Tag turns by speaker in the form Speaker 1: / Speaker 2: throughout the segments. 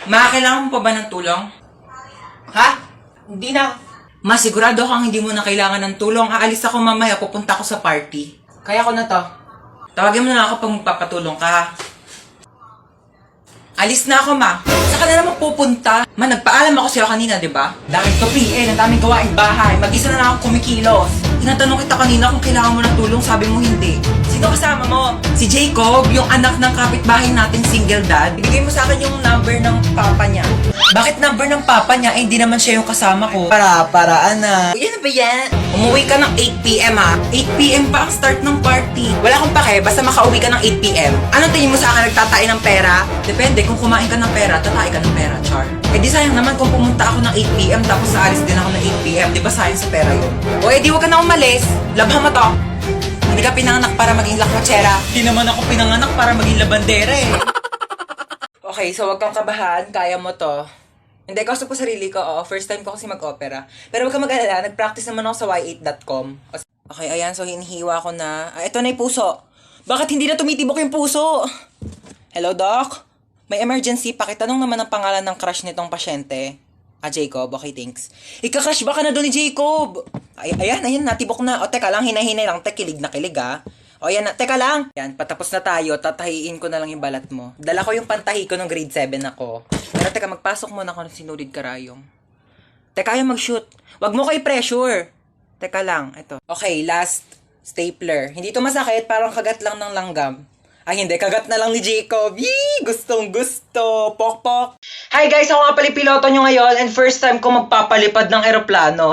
Speaker 1: Ma, kailangan mo pa ba ng tulong?
Speaker 2: Ha? Hindi na.
Speaker 1: Ma, sigurado kang hindi mo na kailangan ng tulong. Aalis ako mamaya, pupunta ako sa party.
Speaker 2: Kaya ko na to.
Speaker 1: Tawagin mo na lang ako pag magpapatulong ka, ha? Alis na ako, ma. Saan ka na naman pupunta? Ma, nagpaalam ako sa'yo kanina, di ba?
Speaker 2: Dahil to PN, ang daming gawaing bahay. Mag-isa na lang ako kumikilos.
Speaker 1: Tinatanong kita kanina kung kailangan mo ng tulong, sabi mo hindi. Sino kasama mo? Si Jacob, yung anak ng kapitbahay nating single dad. Ibigay mo sa akin yung number ng papa niya. Bakit number ng papa niya? Eh, hindi naman siya yung kasama ko.
Speaker 2: Paraan na.
Speaker 1: Yan ba yan? Umuwi ka ng 8pm ha? 8pm pa ang start ng party. Wala akong pake, basta makauwi ka ng 8pm. Anong tingin mo sa akin nagtatain ng pera? Depende, kung kumain ka ng pera, tatain ka ng pera, char. Eh di sayang naman kung pumunta ako ng 8pm tapos aalis din ako ng 8pm. Di ba sayang sa pera yun? O eh di wag ka na umalis. Labhan mo to. Hindi ka pinanganak para maging lakwatsera.
Speaker 2: Hindi naman ako pinanganak para maging labandera eh.
Speaker 1: Okay, so wag kang kabahan. Kaya mo to. Hindi, kausap ko sarili ko. Oo, first time ko kasi mag-opera. Pero wag kang mag-alala. Nag-practice naman ako sa y8.com. Okay, ayan. So, hinihiwa ko na. Ito na yung puso. Bakit hindi na tumitibok yung puso? Hello, Doc? May emergency. Pakitanong naman ang pangalan ng crush nitong pasyente. Jacob. Okay, thanks. Ika-crush ba ka na doon ni Jacob? Ayan. Natibok na. O, teka lang. Hinay-hinay lang. Kilig na kilig, ha? O, yan na. Teka lang. Yan, patapos na tayo. Tatahiin ko na lang yung balat mo. Dala ko yung pantahi ko nung grade 7 ako. Pero teka, magpasok muna ako ng sinulid karayom. Teka, ayaw mag-shoot. Wag mo ko i-pressure. Teka lang, ito. Okay, last stapler. Hindi to masakit, parang kagat lang ng langgam. Ay, hindi. Kagat na lang ni Jacob. Yee! Gustong gusto. Pok-pok. Hi guys! Ako nga pala piloto nyo ngayon and first time ko magpapalipad ng eroplano.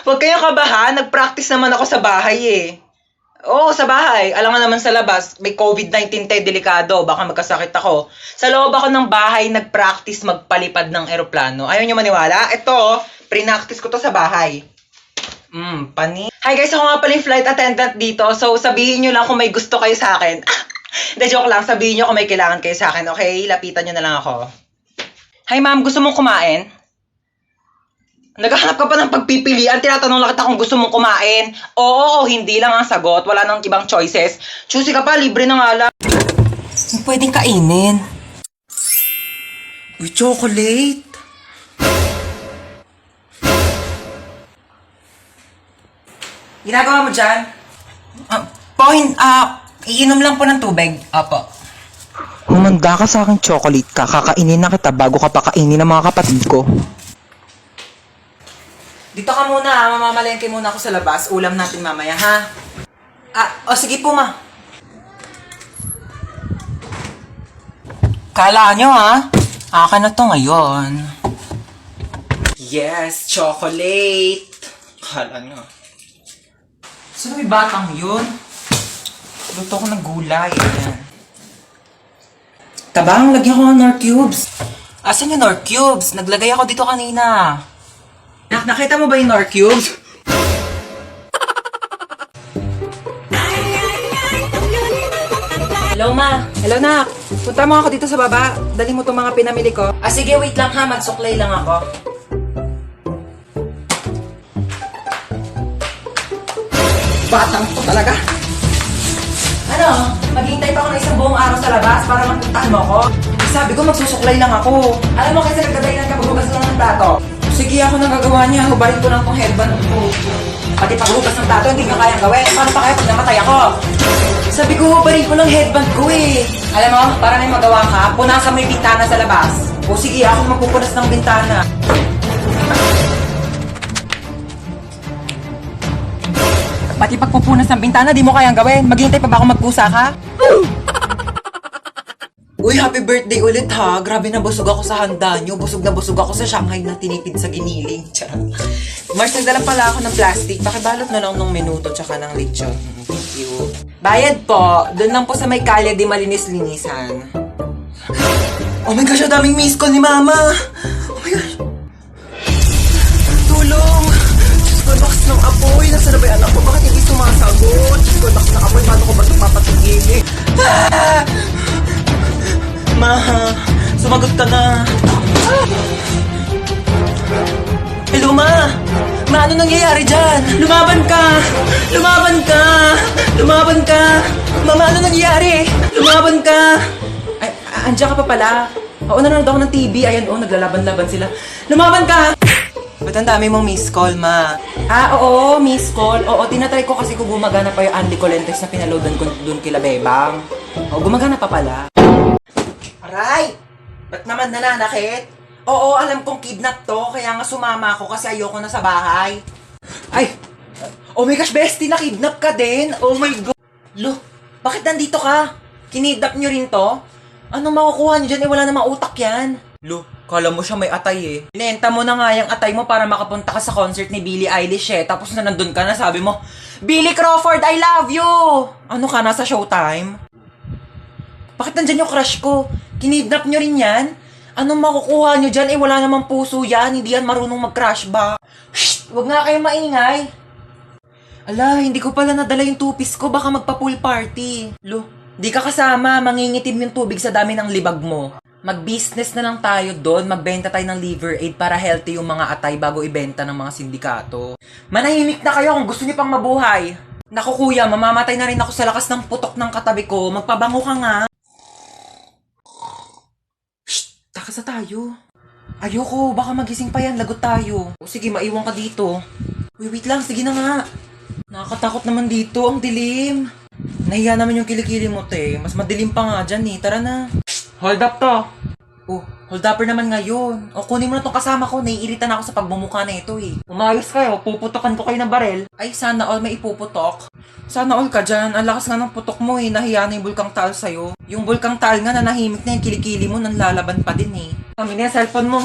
Speaker 1: Huwag kayong kabahan. Nag-practice naman ako sa bahay eh. Oo, sa bahay. Alam nga naman sa labas, may COVID-19 tayo, delikado. Baka magkasakit ako. Sa loob ako ng bahay, nag-practice magpalipad ng eroplano. Ayaw nyo maniwala? Ito, pre-practice ko to sa bahay. Pani. Hi guys, ako nga pala yung flight attendant dito. So, sabihin nyo lang kung may gusto kayo sa akin. Hindi, joke lang. Sabihin nyo kung may kailangan kayo sa akin. Okay? Lapitan nyo na lang ako. Hi ma'am, gusto mong kumain? Naghahanap ka pa ng pagpipilian, tinatanong lang kita kung gusto mong kumain. Oo, hindi lang ang sagot. Wala nang ibang choices. Choosy ka pa, libre na nga lang. Pwedeng kainin. Uy, chocolate. Ginagawa mo dyan? Iinom lang po ng tubig. Apo.
Speaker 2: Humanda ka sa akin chocolate ka. Kakainin na kita bago ka pakainin ng mga kapatid ko.
Speaker 1: Dito ka muna, mamamalengke muna ako sa labas. Ulam natin mamaya, ha? Sige po, ma. Kala nyo, ha? Akin na to ngayon. Yes, chocolate. Kala nyo. Sino may batang yun? Luto ko ng gulay. Ayan. Tabang, lagyan ko ng Nor Cubes. Asan yung Nor Cubes? Naglagay ako dito kanina. Nakita mo ba yung Nor Cubes? Hello, ma. Hello, nak. Punta mo ako dito sa baba. Dali mo itong mga pinamili ko. Sige, wait lang ha. Magsuklay lang ako. Batang ko talaga. Ano? Maghintay pa ako ng isang buong araw sa labas para magpuntahan mo ako? Sabi ko, magsusuklay lang ako. Alam mo, kasi nagkadainan ka maghugas lang ng plato. Sige, ako nang gagawa niya. Hubarin ko lang tong headband ko. Pati paghugas ng plato, hindi ka kayang gawin. Paano pa kaya pag namatay ako? Sabi ko, hubarin ko lang headband ko eh. Alam mo, para may magawa ka, punasan mo yung bintana sa labas. O sige, ako magpupunas ng bintana. Pati pagpupunas ng bintana, di mo kayang gawin. Maghintay pa ba ako magkusa ka? Uy, happy birthday ulit ha. Grabe na busog ako sa handa nyo. Busog na busog ako sa Shanghai na tinipid sa giniling. Mars, nagdala pala ako ng plastic. Pakibalot na lang ng minuto tsaka ng lechon. Thank you. Bayad po. Doon lang po sa may kalye di malinis-linisan. Oh my gosh, ang daming miss call ni Mama. Oh my gosh. Tulong. Diyos ko, lakas ng apoy. Nasaan na ba yung anak ko? Bakit hindi sumasagot? Diyos ko, lakas ng apoy. Paano ko ba ito papatigilin? Ma, sumagot ka na. Hello, Ma. Ma, ano nangyayari dyan? Lumaban ka! Lumaban ka! Lumaban ka! Mama, ano nangyayari? Lumaban ka! Ay, andiyan ka pa pala. Oo, nanonood ako ng TV. Ayan, naglalaban-laban sila. Lumaban ka! Ba't ang dami mong miss call, ma? Oo, miss call. Oo, tinatry ko kasi kung gumagana pa yung Andy Colentes na pinaloadan ko dun kila Bebang. Oo, gumagana pa pala. Aray! Ba't naman nananakit? Oo, alam kong kidnap to, kaya nga sumama ako kasi ayoko na sa bahay. Ay! Oh my gosh, bestie, na-kidnap ka din? Oh my God! Lo, bakit nandito ka? Kinidnap nyo rin to? Anong makukuha nyo dyan? Wala namang utak yan. Lo, kala mo siya may atay eh. Inenta mo na nga yung atay mo para makapunta ka sa concert ni Billie Eilish eh. Tapos na nandun ka na, sabi mo, Billy Crawford, I love you! Ano ka, nasa Showtime? Bakit nandyan yung crush ko? Kinidnap nyo rin yan? Anong makukuha nyo dyan? Wala namang puso yan. Hindi yan marunong mag-crush ba? Shh! Huwag nga kayong maingay. Ala, hindi ko pala nadala yung two-piece ko. Baka magpa-pool party. Lo, di ka kasama. Mangingitim yung tubig sa dami ng libag mo. Mag-business na lang tayo doon. Magbenta tayo ng liver aid para healthy yung mga atay bago ibenta ng mga sindikato. Manahimik na kayo kung gusto niyo pang mabuhay. Naku kuya, mamamatay na rin ako sa lakas ng putok ng katabi ko. Magpabango ka nga. Shh! Takas na tayo. Ayoko, baka magising pa yan. Lagot tayo. O sige, maiwan ka dito. Uy, wait lang. Sige na nga. Nakakatakot naman dito. Ang dilim. Nahiya naman yung kilikili mo, te. Mas madilim pa nga dyan eh. Tara na. Hold up to. Oh, hold upper naman ngayon. O, kunin mo na tong kasama ko. Naiirita na ako sa pagmumukha na ito eh. Umayos kayo. Puputokan ko kayo ng barel. Ay, sana all may ipuputok. Sana all ka dyan. Ang lakas nga ng putok mo eh. Nahiya na yung bulkang tal sa'yo. Yung bulkang tal nga nanahimik na yung kilikili mo. Nanlalaban pa din eh. Kami na yung cellphone mo.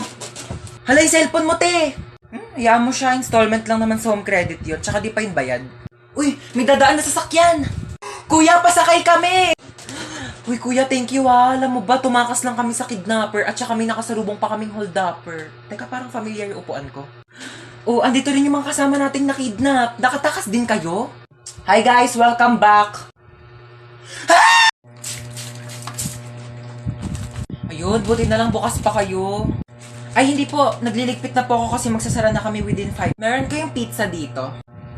Speaker 1: Hala, yung cellphone mo, te. Hayaan mo siya. Installment lang naman sa home credit yun. Tsaka di pa yung bayad. Uy, may dadaan na sasakyan. Kuya, pasakay kami. Uy, kuya, thank you ha. Alam mo ba, tumakas lang kami sa kidnapper at saka may nakasalubong pa kaming hold-upper. Teka, parang familiar yung upuan ko. Oh, andito rin yung mga kasama nating nakidnap. Nakatakas din kayo? Hi guys, welcome back. Ayun, buti na lang bukas pa kayo. Ay, hindi po. Nagliligpit na po ako kasi magsasara na kami within 5. Meron kayong pizza dito?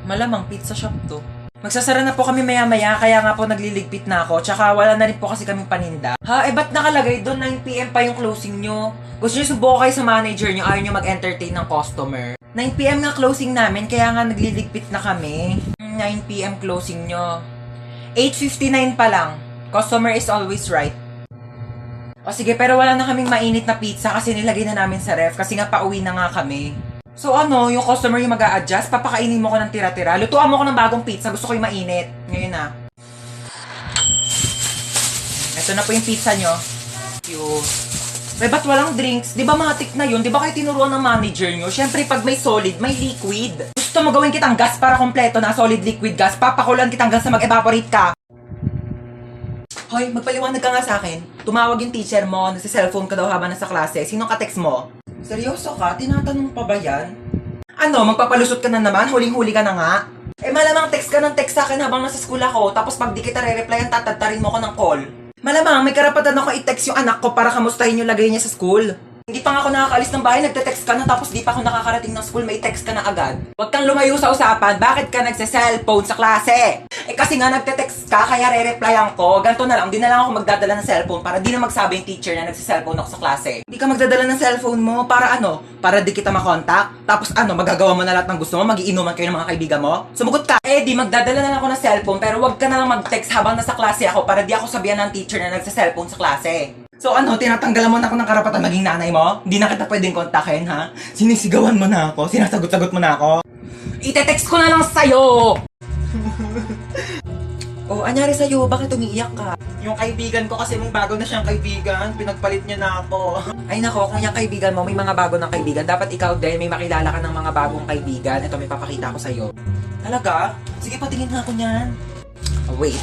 Speaker 1: Malamang pizza shop to. Magsasara na po kami maya-maya, kaya nga po nagliligpit na ako. Tsaka wala na rin po kasi kaming paninda. Ha? Ba't nakalagay doon 9 PM pa yung closing nyo? Gusto nyo subukan kayo sa manager nyo, ayaw nyo mag-entertain ng customer. 9 PM nga closing namin, kaya nga nagliligpit na kami. 9 PM closing nyo. 8:59 pa lang. Customer is always right. O sige, pero wala na kaming mainit na pizza kasi nilagay na namin sa ref kasi nga pauwi na nga kami. So ano, yung customer yung mag-a-adjust, papakainin mo ko ng tira-tira. Lutuan mo ko ng bagong pizza, gusto ko yung mainit. Ngayon na. Ito na po yung pizza nyo. Cute. Eh, ba't walang drinks? Di ba matik na yun? Di ba kayo tinuruan ng manager nyo? Siyempre, pag may solid, may liquid. Gusto mo gawin kitang gas para kompleto na solid liquid gas? Papakulan kitang gas na mag-evaporate ka. Hoy, magpaliwanag ka nga sa akin. Tumawag yung teacher mo, nagsi-cellphone ka daw habang nasa klase. Sinong ka-text mo? Seryoso ka? Tinatanong pa ba yan? Ano, magpapalusot ka na naman? Huling-huli ka na nga? Eh malamang text ka ng text sa akin habang nasa school ako, tapos pag di kita re-replyan, tatatarin mo ko ng call. Malamang may karapatan ako i-text yung anak ko para kamustahin yung lagay niya sa school. Hindi pa nga ako nakakaalis ng bahay, nagte-text ka na tapos di pa ako nakakarating ng school, may text ka na agad. Huwag kang lumayo sa usapan, bakit ka nagse-cellphone sa klase? Eh kasi nga nagte-text ka, kaya re-replyan ko. Ganto na lang, di na lang ako magdadala ng cellphone para di na magsabi yung teacher na nagse-cellphone ako sa klase. Di ka magdadala ng cellphone mo, para ano? Para di kita makontak? Tapos ano, magagawa mo na lahat ng gusto mo, magiinuman kayo ng mga kaibigan mo? Sumugot ka! Eh di, magdadala na lang ako ng cellphone, pero wag ka na lang mag-text habang nasa klase ako para di ako sabihan ng teacher na nagse-cellphone sa klase. So ano, tinatanggalan mo na ako ng karapatan maging nanay mo? Hindi na kita pwedeng kontakin, ha? Sinisigawan mo na ako, sinasagot-sagot mo na ako. Ite-text ko na lang sa'yo! Oh, anyari sa'yo? Bakit umiiyak ka? Yung kaibigan ko kasi may bago na siyang kaibigan, pinagpalit niya na ako. Ay nako, kung yung kaibigan mo, may mga bago ng kaibigan, dapat ikaw din, may makilala ka ng mga bagong kaibigan. Ito, may papakita ko sa'yo. Talaga? Sige, patingin nga ako niyan. Oh, wait.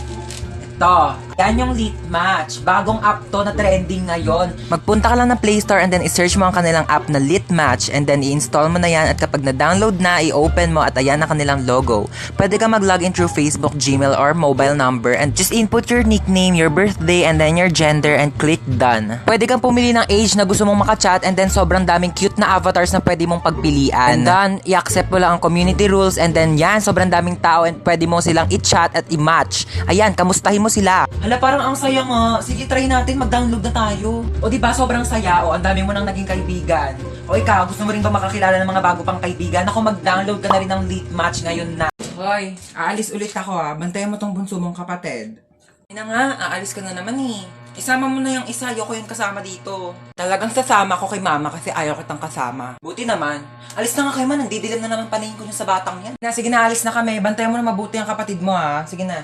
Speaker 1: Ito. Yan yung Lit Match. Bagong app to na trending ngayon. Magpunta ka lang ng Play Store and then i-search mo ang kanilang app na Lit Match and then i-install mo na yan at kapag na-download na, i-open mo at ayan na kanilang logo. Pwede ka mag-login through Facebook, Gmail, or mobile number and just input your nickname, your birthday, and then your gender and click done. Pwede kang pumili ng age na gusto mong makachat and then sobrang daming cute na avatars na pwede mong pagpilian. And then, i-accept mo lang ang community rules and then yan, sobrang daming tao and pwede mo silang i-chat at i-match. Ayan, kamustahin mo
Speaker 2: mo sila.
Speaker 1: Hala, parang ang saya nga. Sige, try natin. Mag-download na tayo. O diba, sobrang saya. O, ang dami mo nang naging kaibigan. O ikaw, gusto mo rin ba makakilala ng mga bago pang kaibigan? Ako, mag-download ka na rin ng Lead Match ngayon na. Hoy, aalis ulit ako ha. Bantayan mo tong bunso mong kapatid. Ina nga, aalis ka na naman eh. Isama mo na yung isa, ayoko yung kasama dito. Talagang sasama ko kay mama kasi ayaw kitang kasama. Buti naman. Alis na nga kayo man, nandidilim na naman paningin ko yung sa batang yan. Na, sige na, alis na kami. Bantayan mo na mabuti ang kapatid mo ha. Sige na.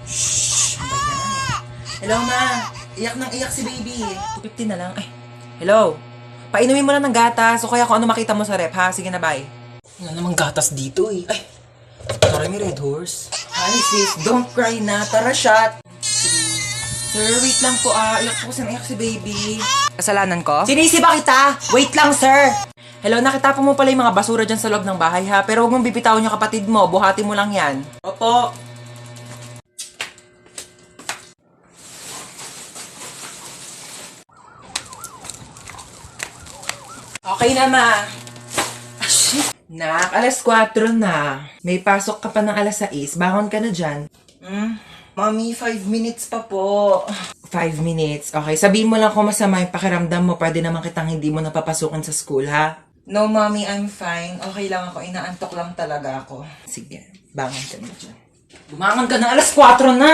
Speaker 1: Shhh! Hello ma, iyak nang iyak si baby. 250 na lang. Ay, hello. Painumin mo na ng gatas o kaya kung ano makita mo sa rep ha. Sige na, bye. Wala namang gatas dito eh. Ay, tara may Red Horse. Hi sis, don't cry na. Tara shot. Sir, wait lang po iyak po kasi naiyak si baby.
Speaker 2: Kasalanan ko?
Speaker 1: Sinisi ba kita? Wait lang sir. Hello, nakita po mo pala yung mga basura dyan sa loob ng bahay ha. Pero huwag mong bibitawin yung kapatid mo. Buhati mo lang yan. Opo. Okay na ma. Ah, shit. Nak, alas 4 na. May pasok ka pa ng alas 6. Bangon ka na dyan. Mami, 5 minutes pa po. 5 minutes. Okay, sabihin mo lang kung masama yung pakiramdam mo. Pwede naman kitang hindi mo napapasukan sa school, ha? No, Mommy, I'm fine. Okay lang ako. Inaantok lang talaga ako. Sige, bangon ka na dyan. Bumangon ka na. Alas 4 na!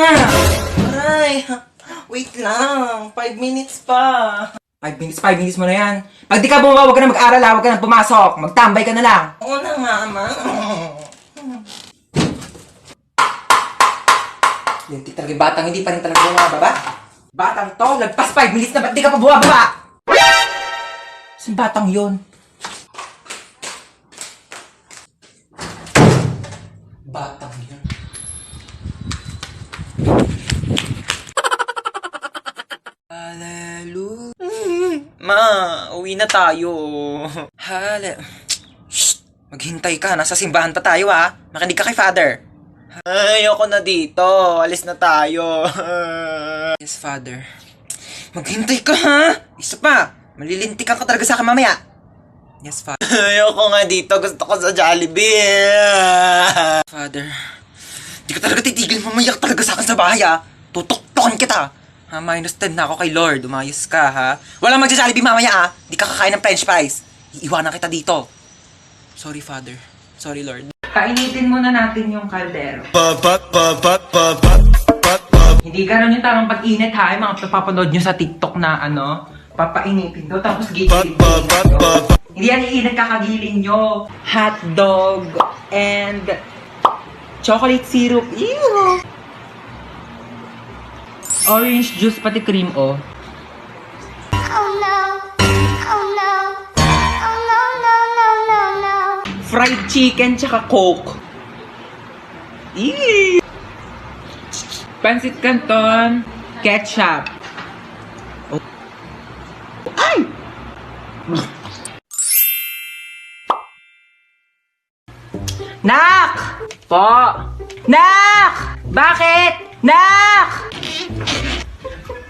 Speaker 1: Aray! Wait lang. 5 minutes pa. 5 minutes mo na yan. Pag di ka bumaba, huwag ka na mag-aral, huwag ka na pumasok. Magtambay ka na lang. Oo na nga, ma. Yung talaga batang hindi pa rin talaga bumababa. Batang to, lagpas 5 minutes na ba't di ka pa bumababa? Saan batang yun? Batang yun. Hallelujah. Ma, uwi na tayo. Shh! Maghintay ka, nasa simbahan pa tayo ha. Makinig ka kay Father. Ayoko na dito. Alis na tayo. Yes, Father. Maghintay ka, ha? Isa pa. Malilintikan ka talaga sa akin mamaya. Yes, Father. Ayoko nga dito. Gusto ko sa Jollibee. Father. Di ka talaga titigil. Mamayak talaga sa akin sa bahay, ha? Tutok-tokan kita. Ha, -10 na ako kay Lord. Umayos ka, ha? Walang magja-Jollibee mamaya, ha? Di ka kakain ng french fries. Iiwanan kita dito. Sorry, Father. Sorry, Lord. Kainitin muna natin yung kaldero. Hindi ganun yung tamang pag-init ha, yung mga papapanood nyo sa TikTok na papainitin daw, tapos gigilin nyo. Hindi yan iinit, kakagiling nyo. Hotdog and chocolate syrup. Ew! Orange juice, pati cream, oh.
Speaker 3: Oh no, oh no, oh no, no, no, no, no.
Speaker 1: Fried chicken tsaka Coke. Eee! Pansit Canton, ketchup. Oh. Ay! Nak! Po! Nak! Bakit? Nak!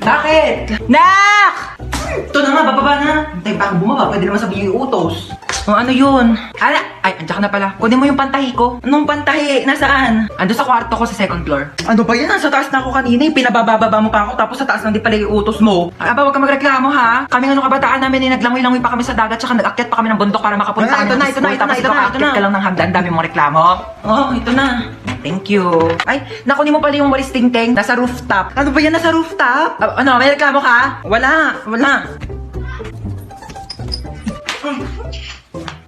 Speaker 1: Bakit? Nak! Ito na nga, bababa na. Hintay pa akong bumaba, pwede naman sabihin yung utos. O ano yun? Ay, andyan ka na pala. Kunin mo yung pantahi ko. Anong pantahi? Nasaan? Ando sa kwarto ko sa second floor. Ano ba yan? Sa taas na ako kanina. Pinabababa mo pa ako tapos sa taas lang di pala yung utos mo. Aba, huwag ka magreklamo ha. Kami nga nung kabataan namin naglangoy-langoy pa kami sa dagat tsaka nag-akyat pa kami ng bundok para makapunta kami ng school. Tapos ito ka lang ng hagdan. Dami mong reklamo. Oh, ito na. Thank you. Ay, nakunin mo pala yung walis tingting. Nasa rooftop. Ano ba yan? Nasa rooftop? Ano? May reklamo ka? Wala.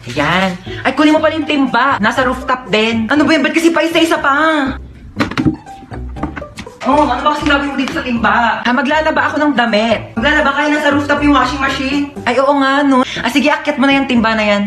Speaker 1: Ayan. Ay, kunin mo pala yung timba. Nasa rooftop din. Ano ba yan? Ba't kasi pa isa-isa pa? Oh, ano ba kasi gagawin mo dito sa timba? Ha, maglalaba ako ng damit. Maglalaba kayo nasa rooftop yung washing machine? Ay, oo nga, no. Ah, sige, akyat mo na yung timba na yan.